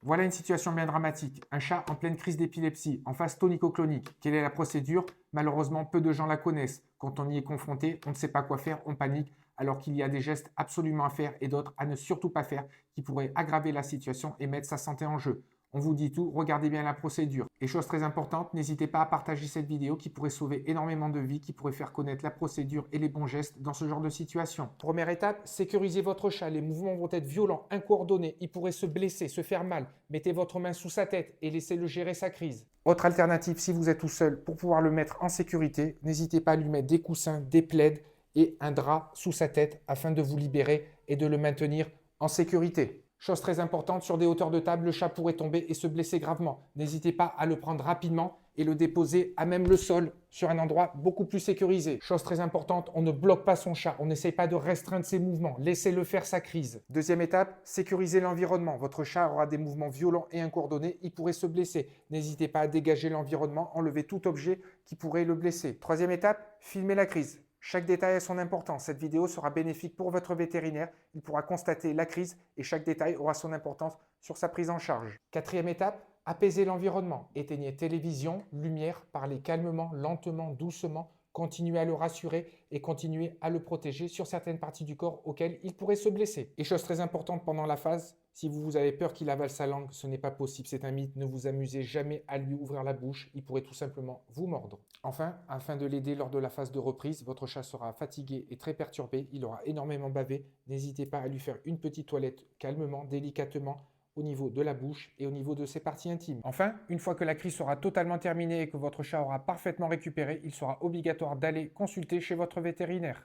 Voilà une situation bien dramatique. Un chat en pleine crise d'épilepsie, en phase tonico-clonique. Quelle est la procédure? Malheureusement, peu de gens la connaissent. Quand on y est confronté, on ne sait pas quoi faire, on panique, alors qu'il y a des gestes absolument à faire et d'autres à ne surtout pas faire qui pourraient aggraver la situation et mettre sa santé en jeu. On vous dit tout, regardez bien la procédure. Et chose très importante, n'hésitez pas à partager cette vidéo qui pourrait sauver énormément de vies, qui pourrait faire connaître la procédure et les bons gestes dans ce genre de situation. Première étape, sécurisez votre chat. Les mouvements vont être violents, incoordonnés. Il pourrait se blesser, se faire mal. Mettez votre main sous sa tête et laissez-le gérer sa crise. Autre alternative, si vous êtes tout seul, pour pouvoir le mettre en sécurité, n'hésitez pas à lui mettre des coussins, des plaids et un drap sous sa tête afin de vous libérer et de le maintenir en sécurité. Chose très importante, sur des hauteurs de table, le chat pourrait tomber et se blesser gravement. N'hésitez pas à le prendre rapidement et le déposer à même le sol sur un endroit beaucoup plus sécurisé. Chose très importante, on ne bloque pas son chat, on n'essaye pas de restreindre ses mouvements, laissez-le faire sa crise. Deuxième étape, sécuriser l'environnement. Votre chat aura des mouvements violents et incoordonnés, il pourrait se blesser. N'hésitez pas à dégager l'environnement, enlever tout objet qui pourrait le blesser. Troisième étape, filmer la crise. Chaque détail a son importance. Cette vidéo sera bénéfique pour votre vétérinaire. Il pourra constater la crise et chaque détail aura son importance sur sa prise en charge. Quatrième étape, apaiser l'environnement. Éteignez télévision, lumière, parlez calmement, lentement, doucement. Continuez à le rassurer et continuez à le protéger sur certaines parties du corps auxquelles il pourrait se blesser. Et chose très importante pendant la phase, si vous avez peur qu'il avale sa langue, ce n'est pas possible, c'est un mythe. Ne vous amusez jamais à lui ouvrir la bouche, il pourrait tout simplement vous mordre. Enfin, afin de l'aider lors de la phase de reprise, votre chat sera fatigué et très perturbé, il aura énormément bavé. N'hésitez pas à lui faire une petite toilette calmement, délicatement, au niveau de la bouche et au niveau de ses parties intimes. Enfin, une fois que la crise sera totalement terminée et que votre chat aura parfaitement récupéré, il sera obligatoire d'aller consulter chez votre vétérinaire.